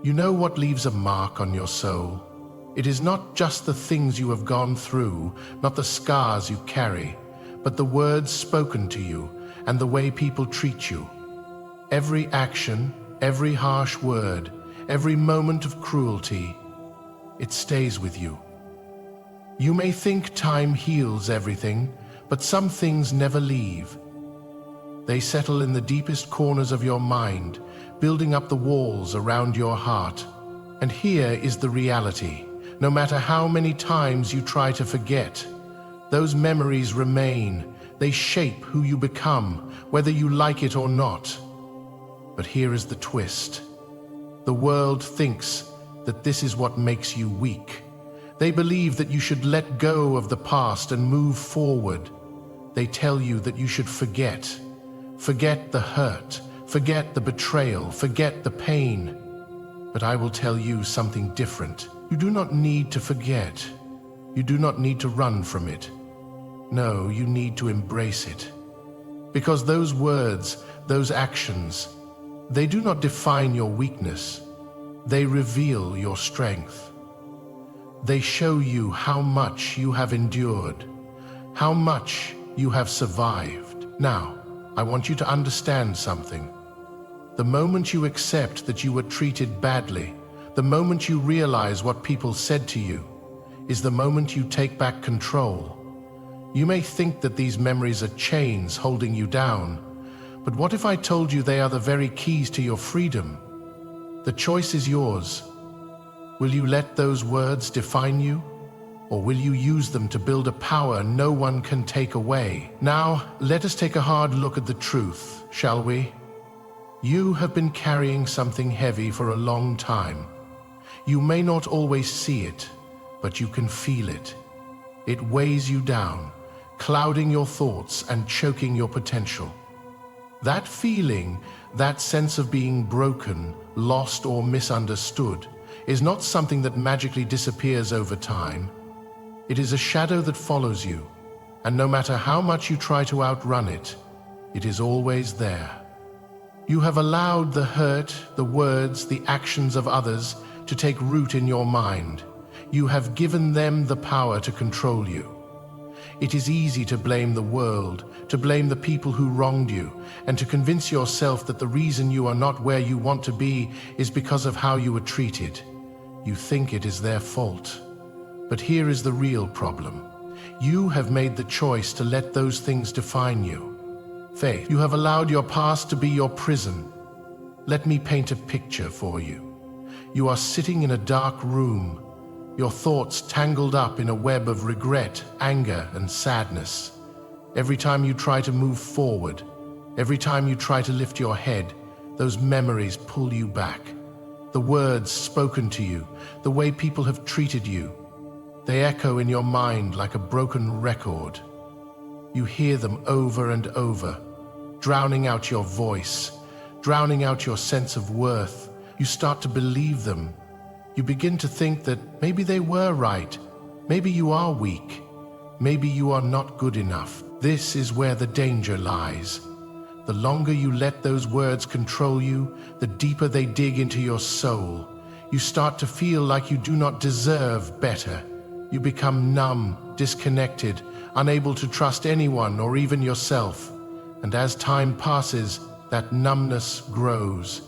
You know what leaves a mark on your soul? It is not just the things you have gone through, not the scars you carry, but the words spoken to you and the way people treat you. Every action, every harsh word, every moment of cruelty, it stays with you. You may think time heals everything, but some things never leave. They settle in the deepest corners of your mind, building up the walls around your heart. And here is the reality. No matter how many times you try to forget, those memories remain. They shape who you become, whether you like it or not. But here is the twist. The world thinks that this is what makes you weak. They believe that you should let go of the past and move forward. They tell you that you should forget. Forget the hurt, forget the betrayal, forget the pain. But I will tell you something different. You do not need to forget. You do not need to run from it. No, you need to embrace it. Because those words, those actions, they do not define your weakness. They reveal your strength. They show you how much you have endured, how much you have survived. Now, I want you to understand something. The moment you accept that you were treated badly, the moment you realize what people said to you, is the moment you take back control. You may think that these memories are chains holding you down, but what if I told you they are the very keys to your freedom? The choice is yours. Will you let those words define you? Or will you use them to build a power no one can take away? Now, let us take a hard look at the truth, shall we? You have been carrying something heavy for a long time. You may not always see it, but you can feel it. It weighs you down, clouding your thoughts and choking your potential. That feeling, that sense of being broken, lost, or misunderstood, is not something that magically disappears over time. It is a shadow that follows you, and no matter how much you try to outrun it, it is always there. You have allowed the hurt, the words, the actions of others to take root in your mind. You have given them the power to control you. It is easy to blame the world, to blame the people who wronged you, and to convince yourself that the reason you are not where you want to be is because of how you were treated. You think it is their fault. But here is the real problem. You have made the choice to let those things define you. Faith, you have allowed your past to be your prison. Let me paint a picture for you. You are sitting in a dark room, your thoughts tangled up in a web of regret, anger, and sadness. Every time you try to move forward, every time you try to lift your head, those memories pull you back. The words spoken to you, the way people have treated you, they echo in your mind like a broken record. You hear them over and over, drowning out your voice, drowning out your sense of worth. You start to believe them. You begin to think that maybe they were right. Maybe you are weak. Maybe you are not good enough. This is where the danger lies. The longer you let those words control you, the deeper they dig into your soul. You start to feel like you do not deserve better. You become numb, disconnected, unable to trust anyone or even yourself. And as time passes, that numbness grows.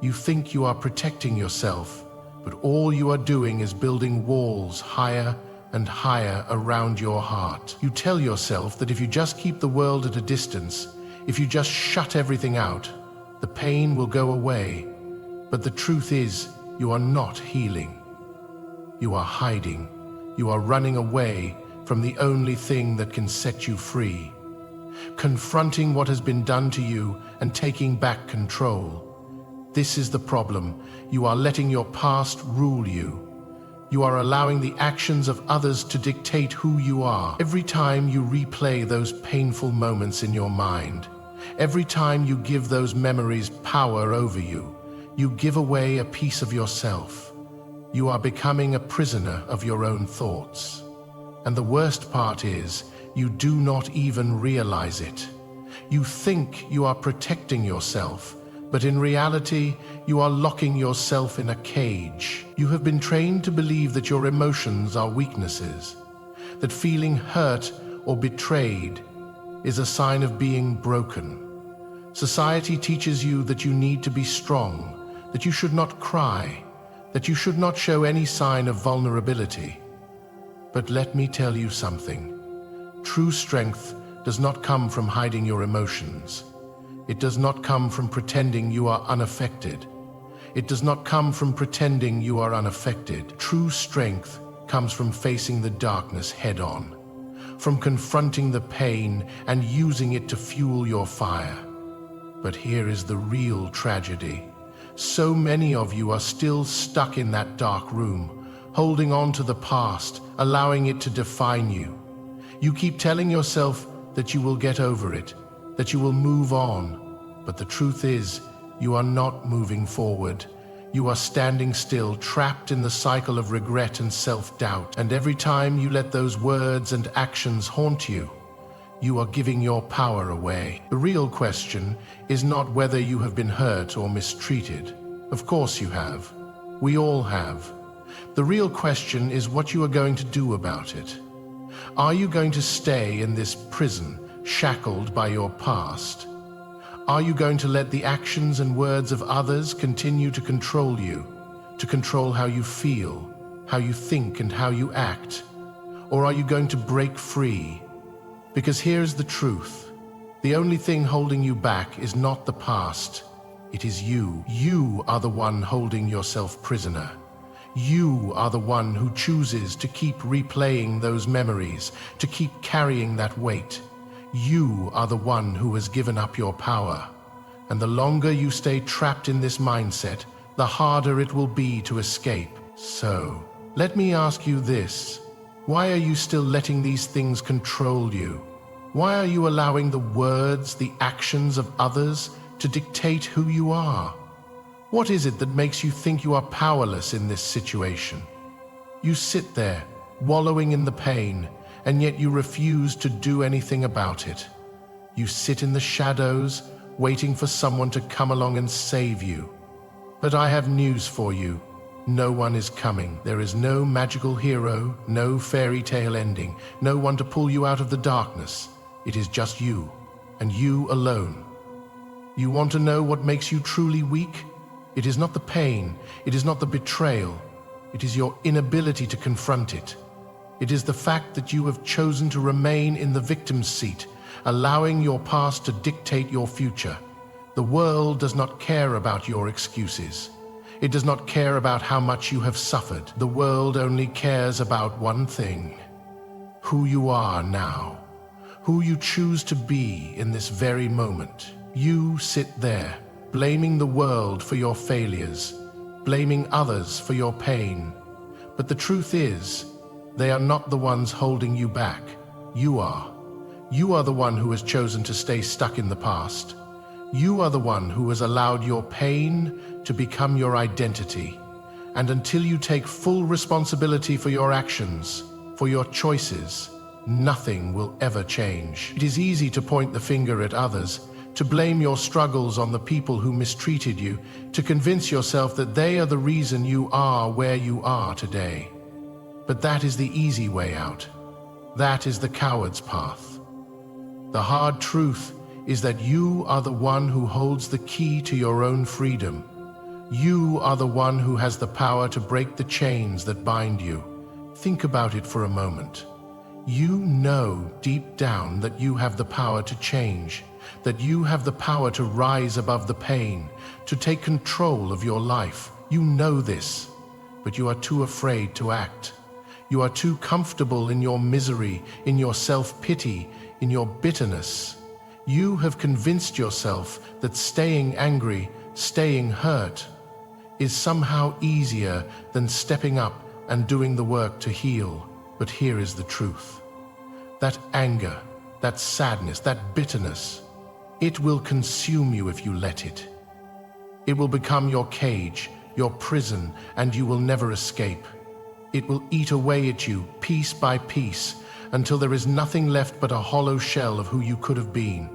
You think you are protecting yourself, but all you are doing is building walls higher and higher around your heart. You tell yourself that if you just keep the world at a distance, if you just shut everything out, the pain will go away. But the truth is, you are not healing. You are hiding. You are running away from the only thing that can set you free. Confronting what has been done to you and taking back control. This is the problem. You are letting your past rule you. You are allowing the actions of others to dictate who you are. Every time you replay those painful moments in your mind, every time you give those memories power over you, you give away a piece of yourself. You are becoming a prisoner of your own thoughts. And the worst part is, you do not even realize it. You think you are protecting yourself, But in reality, you are locking yourself in a cage. You have been trained to believe that your emotions are weaknesses, that feeling hurt or betrayed is a sign of being broken. Society teaches you that you need to be strong, that you should not cry, that you should not show any sign of vulnerability. But let me tell you something. True strength does not come from hiding your emotions. It does not come from pretending you are unaffected. It does not come from pretending you are unaffected. True strength comes from facing the darkness head-on, from confronting the pain and using it to fuel your fire. But here is the real tragedy. So many of you are still stuck in that dark room, holding on to the past, allowing it to define you. You keep telling yourself that you will get over it, that you will move on. But the truth is, you are not moving forward. You are standing still, trapped in the cycle of regret and self-doubt. And every time you let those words and actions haunt you, you are giving your power away. The real question is not whether you have been hurt or mistreated. Of course you have. We all have. The real question is what you are going to do about it. Are you going to stay in this prison, shackled by your past? Are you going to let the actions and words of others continue to control you, to control how you feel, how you think, and how you act? Or are you going to break free? Because here's the truth. The only thing holding you back is not the past. It is you. You are the one holding yourself prisoner. You are the one who chooses to keep replaying those memories, to keep carrying that weight. You are the one who has given up your power. And the longer you stay trapped in this mindset, the harder it will be to escape. So, let me ask you this. Why are you still letting these things control you? Why are you allowing the words, the actions of others to dictate who you are? What is it that makes you think you are powerless in this situation? You sit there, wallowing in the pain, and yet you refuse to do anything about it. You sit in the shadows, waiting for someone to come along and save you. But I have news for you. No one is coming. There is no magical hero, no fairy tale ending, no one to pull you out of the darkness. It is just you, and you alone. You want to know what makes you truly weak? It is not the pain, it is not the betrayal, it is your inability to confront it. It is the fact that you have chosen to remain in the victim's seat, allowing your past to dictate your future. The world does not care about your excuses. It does not care about how much you have suffered. The world only cares about one thing: who you are now, who you choose to be in this very moment. You sit there, blaming the world for your failures, blaming others for your pain. But the truth is, they are not the ones holding you back. You are. You are the one who has chosen to stay stuck in the past. You are the one who has allowed your pain to become your identity. And until you take full responsibility for your actions, for your choices, nothing will ever change. It is easy to point the finger at others, to blame your struggles on the people who mistreated you, to convince yourself that they are the reason you are where you are today. But that is the easy way out. That is the coward's path. The hard truth is that you are the one who holds the key to your own freedom. You are the one who has the power to break the chains that bind you. Think about it for a moment. You know deep down that you have the power to change, that you have the power to rise above the pain, to take control of your life. You know this, but you are too afraid to act. You are too comfortable in your misery, in your self-pity, in your bitterness. You have convinced yourself that staying angry, staying hurt, is somehow easier than stepping up and doing the work to heal. But here is the truth. That anger, that sadness, that bitterness, it will consume you if you let it. It will become your cage, your prison, and you will never escape. It will eat away at you, piece by piece, until there is nothing left but a hollow shell of who you could have been.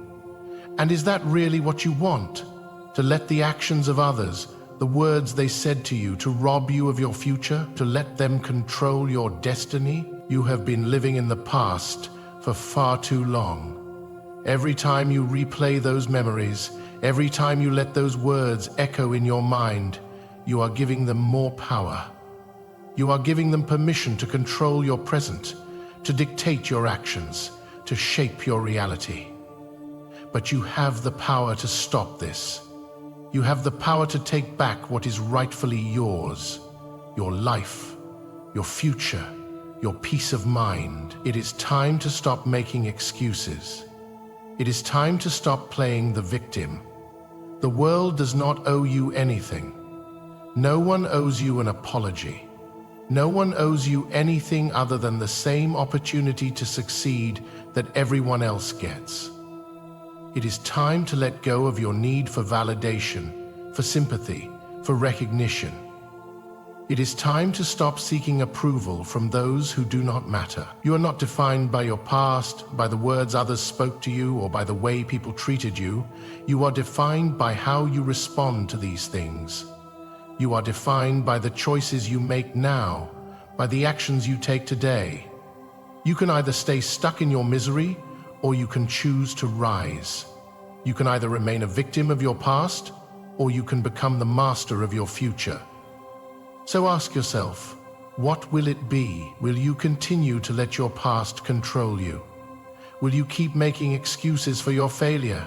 And is that really what you want? to let the actions of others, the words they said to you, to rob you of your future, to let them control your destiny? You have been living in the past for far too long. Every time you replay those memories, every time you let those words echo in your mind, you are giving them more power. You are giving them permission to control your present, to dictate your actions, to shape your reality. But you have the power to stop this. You have the power to take back what is rightfully yours, your life, your future, your peace of mind. It is time to stop making excuses. It is time to stop playing the victim. The world does not owe you anything. No one owes you an apology. No one owes you anything other than the same opportunity to succeed that everyone else gets. It is time to let go of your need for validation, for sympathy, for recognition. It is time to stop seeking approval from those who do not matter. You are not defined by your past, by the words others spoke to you, or by the way people treated you. You are defined by how you respond to these things. You are defined by the choices you make now, by the actions you take today. You can either stay stuck in your misery, or you can choose to rise. You can either remain a victim of your past, or you can become the master of your future. So ask yourself, what will it be? Will you continue to let your past control you? Will you keep making excuses for your failure?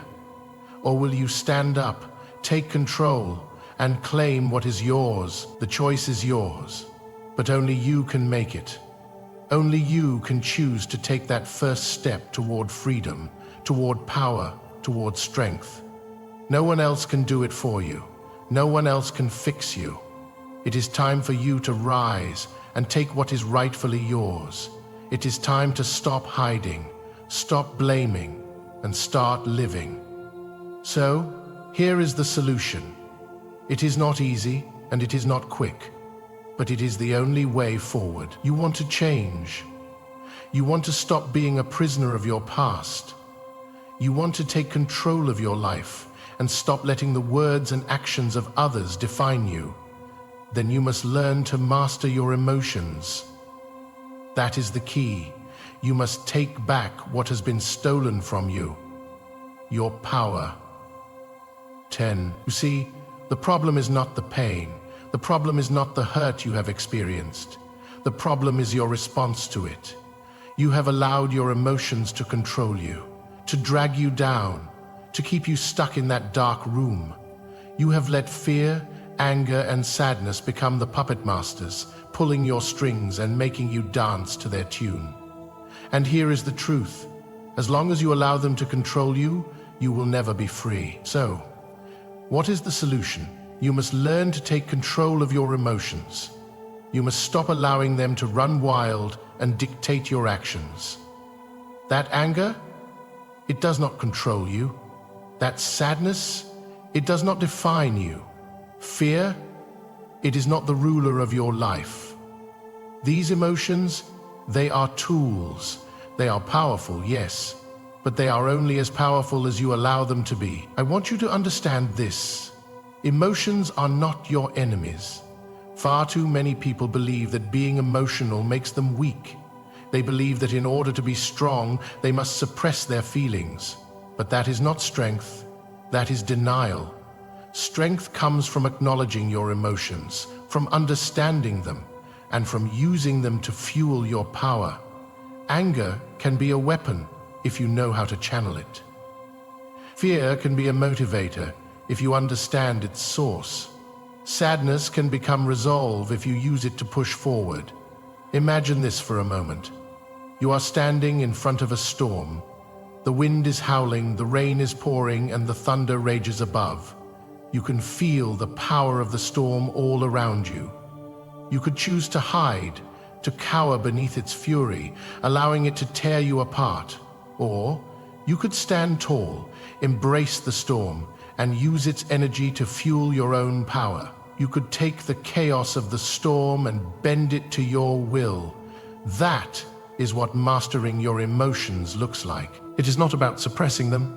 Or will you stand up, take control, and claim what is yours? The choice is yours, but only you can make it. Only you can choose to take that first step toward freedom, toward power, toward strength. No one else can do it for you. No one else can fix you. It is time for you to rise and take what is rightfully yours. It is time to stop hiding, stop blaming, and start living. So, here is the solution. It is not easy and it is not quick, but it is the only way forward. You want to change. You want to stop being a prisoner of your past. You want to take control of your life and stop letting the words and actions of others define you. Then you must learn to master your emotions. That is the key. You must take back what has been stolen from you. Your power. 10. You see, the problem is not the pain. The problem is not the hurt you have experienced. The problem is your response to it. You have allowed your emotions to control you, to drag you down, to keep you stuck in that dark room. You have let fear, anger, and sadness become the puppet masters, pulling your strings and making you dance to their tune. And here is the truth. As long as you allow them to control you, you will never be free. So, what is the solution? You must learn to take control of your emotions. You must stop allowing them to run wild and dictate your actions. That anger, it does not control you. That sadness, it does not define you. Fear, it is not the ruler of your life. These emotions, they are tools. They are powerful, yes, but they are only as powerful as you allow them to be. I want you to understand this. Emotions are not your enemies. Far too many people believe that being emotional makes them weak. They believe that in order to be strong, they must suppress their feelings. But that is not strength. That is denial. Strength comes from acknowledging your emotions, from understanding them, and from using them to fuel your power. Anger can be a weapon if you know how to channel it. Fear can be a motivator if you understand its source. Sadness can become resolve if you use it to push forward. Imagine this for a moment. You are standing in front of a storm. The wind is howling, the rain is pouring, and the thunder rages above. You can feel the power of the storm all around you. You could choose to hide, to cower beneath its fury, allowing it to tear you apart. Or you could stand tall, embrace the storm, and use its energy to fuel your own power. You could take the chaos of the storm and bend it to your will. That is what mastering your emotions looks like. It is not about suppressing them.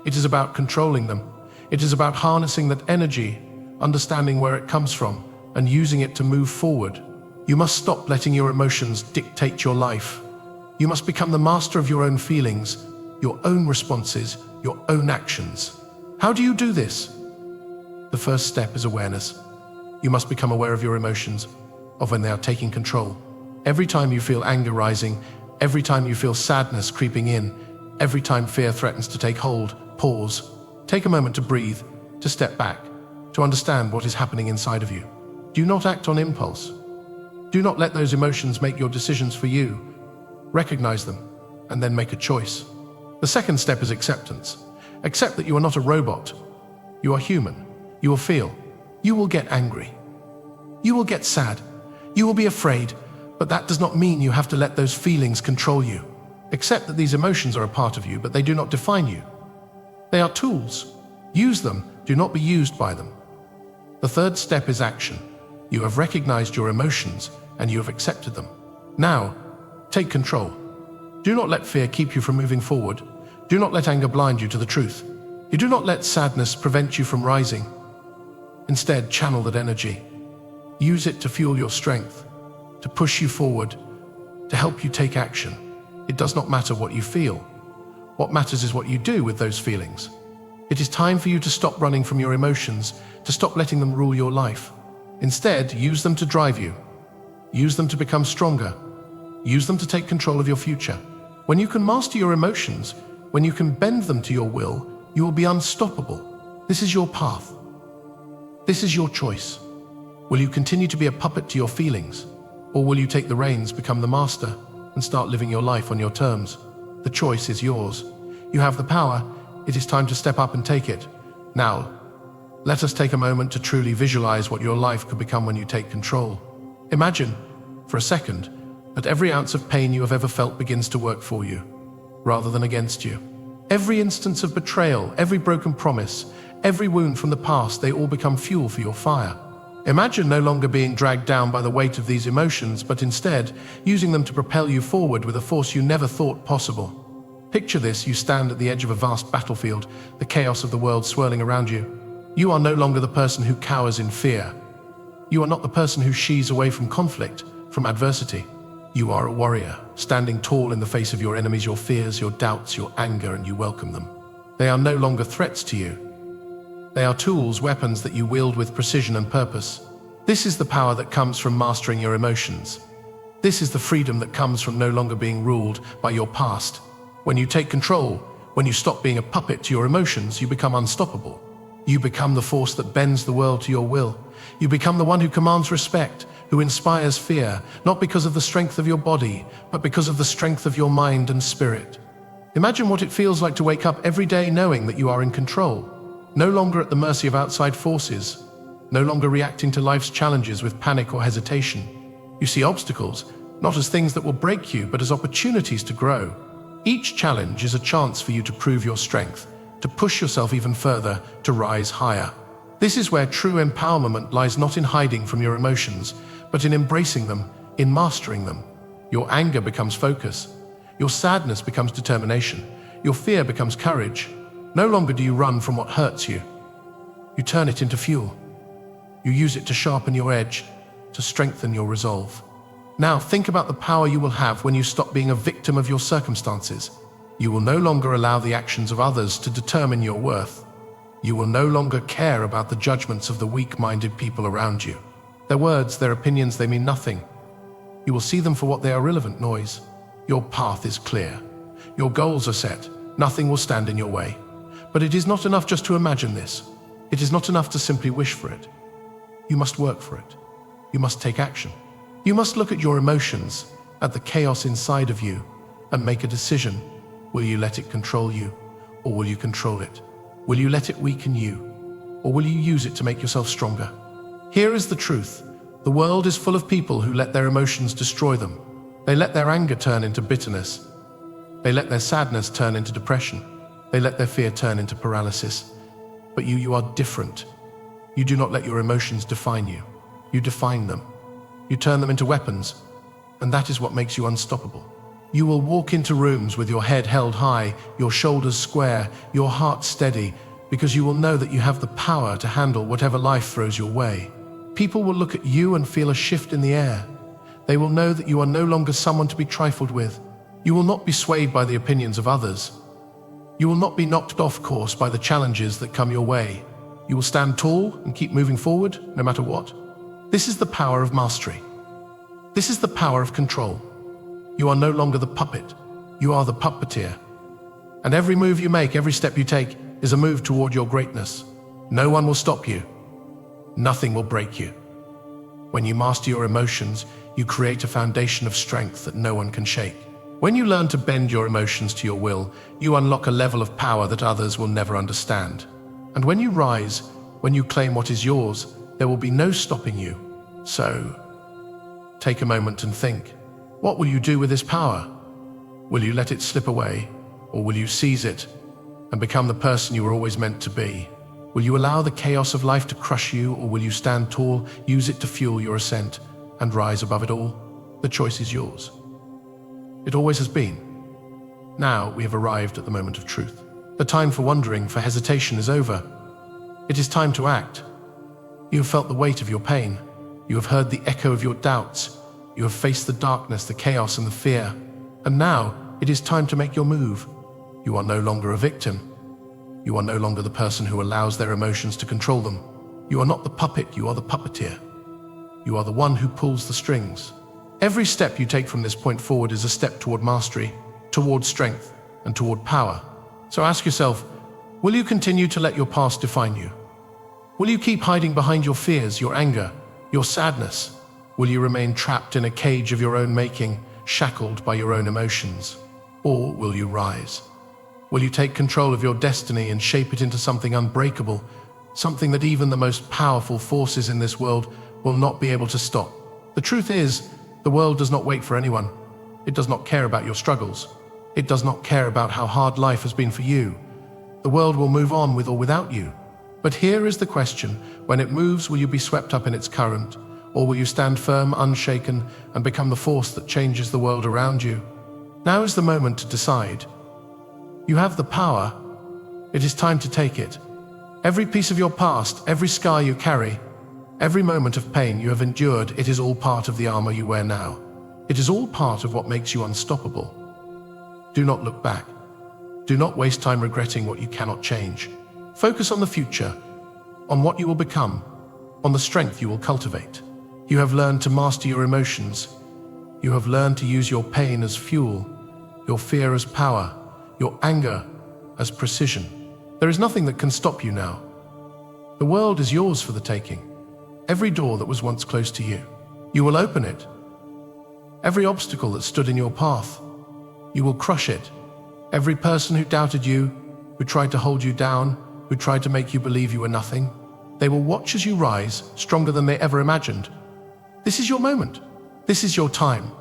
It is about controlling them. It is about harnessing that energy, understanding where it comes from, and using it to move forward. You must stop letting your emotions dictate your life. You must become the master of your own feelings, your own responses, your own actions. How do you do this? The first step is awareness. You must become aware of your emotions, of when they are taking control. Every time you feel anger rising, every time you feel sadness creeping in, every time fear threatens to take hold, pause. Take a moment to breathe, to step back, to understand what is happening inside of you. Do not act on impulse. Do not let those emotions make your decisions for you. Recognize them, and then make a choice. The second step is acceptance. Accept that you are not a robot. You are human. You will feel. You will get angry. You will get sad. You will be afraid, but that does not mean you have to let those feelings control you. Accept that these emotions are a part of you, but they do not define you. They are tools. Use them. Do not be used by them. The third step is action. You have recognized your emotions, and you have accepted them. Now, take control. Do not let fear keep you from moving forward. Do not let anger blind you to the truth. You do not let sadness prevent you from rising. Instead, channel that energy. Use it to fuel your strength, to push you forward, to help you take action. It does not matter what you feel. What matters is what you do with those feelings. It is time for you to stop running from your emotions, to stop letting them rule your life. Instead, use them to drive you. Use them to become stronger. Use them to take control of your future. When you can master your emotions, when you can bend them to your will, you will be unstoppable. This is your path. This is your choice. Will you continue to be a puppet to your feelings? Or will you take the reins, become the master, and start living your life on your terms? The choice is yours. You have the power. It is time to step up and take it. Now, let us take a moment to truly visualize what your life could become when you take control. Imagine, for a second, that every ounce of pain you have ever felt begins to work for you, rather than against you. Every instance of betrayal, every broken promise, every wound from the past, they all become fuel for your fire. Imagine no longer being dragged down by the weight of these emotions, but instead using them to propel you forward with a force you never thought possible. Picture this: you stand at the edge of a vast battlefield, the chaos of the world swirling around you. You are no longer the person who cowers in fear. You are not the person who shies away from conflict, from adversity. You are a warrior, standing tall in the face of your enemies, your fears, your doubts, your anger, and you welcome them. They are no longer threats to you. They are tools, weapons that you wield with precision and purpose. This is the power that comes from mastering your emotions. This is the freedom that comes from no longer being ruled by your past. When you take control, when you stop being a puppet to your emotions, you become unstoppable. You become the force that bends the world to your will. You become the one who commands respect, who inspires fear, not because of the strength of your body, but because of the strength of your mind and spirit. Imagine what it feels like to wake up every day knowing that you are in control, no longer at the mercy of outside forces, no longer reacting to life's challenges with panic or hesitation. You see obstacles, not as things that will break you, but as opportunities to grow. Each challenge is a chance for you to prove your strength, to push yourself even further, to rise higher. This is where true empowerment lies, not in hiding from your emotions, but in embracing them, in mastering them. Your anger becomes focus. Your sadness becomes determination. Your fear becomes courage. No longer do you run from what hurts you. You turn it into fuel. You use it to sharpen your edge, to strengthen your resolve. Now think about the power you will have when you stop being a victim of your circumstances. You will no longer allow the actions of others to determine your worth. You will no longer care about the judgments of the weak-minded people around you. Their words, their opinions, they mean nothing. You will see them for what they are: irrelevant noise. Your path is clear. Your goals are set. Nothing will stand in your way. But it is not enough just to imagine this. It is not enough to simply wish for it. You must work for it. You must take action. You must look at your emotions, at the chaos inside of you, and make a decision. Will you let it control you, or will you control it? Will you let it weaken you, or will you use it to make yourself stronger? Here is the truth. The world is full of people who let their emotions destroy them. They let their anger turn into bitterness. They let their sadness turn into depression. They let their fear turn into paralysis. But you are different. You do not let your emotions define you. You define them. You turn them into weapons, and that is what makes you unstoppable. You will walk into rooms with your head held high, your shoulders square, your heart steady, because you will know that you have the power to handle whatever life throws your way. People will look at you and feel a shift in the air. They will know that you are no longer someone to be trifled with. You will not be swayed by the opinions of others. You will not be knocked off course by the challenges that come your way. You will stand tall and keep moving forward, no matter what. This is the power of mastery. This is the power of control. You are no longer the puppet. You are the puppeteer. And every move you make, every step you take, is a move toward your greatness. No one will stop you. Nothing will break you. When you master your emotions, you create a foundation of strength that no one can shake. When you learn to bend your emotions to your will, you unlock a level of power that others will never understand. And when you rise, when you claim what is yours, there will be no stopping you. So, take a moment and think. What will you do with this power? Will you let it slip away, or will you seize it and become the person you were always meant to be? Will you allow the chaos of life to crush you, or will you stand tall, use it to fuel your ascent, and rise above it all? The choice is yours. It always has been. Now we have arrived at the moment of truth. The time for wondering, for hesitation is over. It is time to act. You have felt the weight of your pain. You have heard the echo of your doubts. You have faced the darkness, the chaos, and the fear. And now it is time to make your move. You are no longer a victim. You are no longer the person who allows their emotions to control them. You are not the puppet, you are the puppeteer. You are the one who pulls the strings. Every step you take from this point forward is a step toward mastery, toward strength, and toward power. So ask yourself, will you continue to let your past define you? Will you keep hiding behind your fears, your anger, your sadness? Will you remain trapped in a cage of your own making, shackled by your own emotions? Or will you rise? Will you take control of your destiny and shape it into something unbreakable, something that even the most powerful forces in this world will not be able to stop? The truth is, the world does not wait for anyone. It does not care about your struggles. It does not care about how hard life has been for you. The world will move on with or without you. But here is the question: when it moves, will you be swept up in its current, or will you stand firm, unshaken, and become the force that changes the world around you? Now is the moment to decide. You have the power. It is time to take it. Every piece of your past, every scar you carry, every moment of pain you have endured, it is all part of the armor you wear now. It is all part of what makes you unstoppable. Do not look back. Do not waste time regretting what you cannot change. Focus on the future, on what you will become, on the strength you will cultivate. You have learned to master your emotions. You have learned to use your pain as fuel, your fear as power, your anger as precision. There is nothing that can stop you now. The world is yours for the taking. Every door that was once closed to you, you will open it. Every obstacle that stood in your path, you will crush it. Every person who doubted you, who tried to hold you down, who tried to make you believe you were nothing, they will watch as you rise, stronger than they ever imagined. This is your moment. This is your time.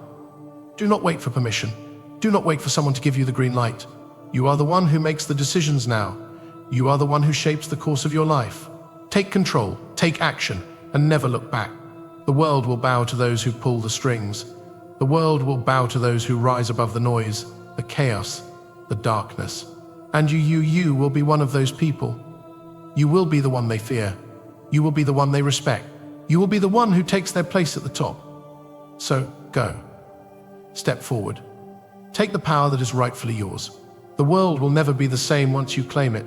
Do not wait for permission. Do not wait for someone to give you the green light. You are the one who makes the decisions now. You are the one who shapes the course of your life. Take control, take action, and never look back. The world will bow to those who pull the strings. The world will bow to those who rise above the noise, the chaos, the darkness. And you will be one of those people. You will be the one they fear. You will be the one they respect. You will be the one who takes their place at the top. So go. Step forward. Take the power that is rightfully yours. The world will never be the same once you claim it.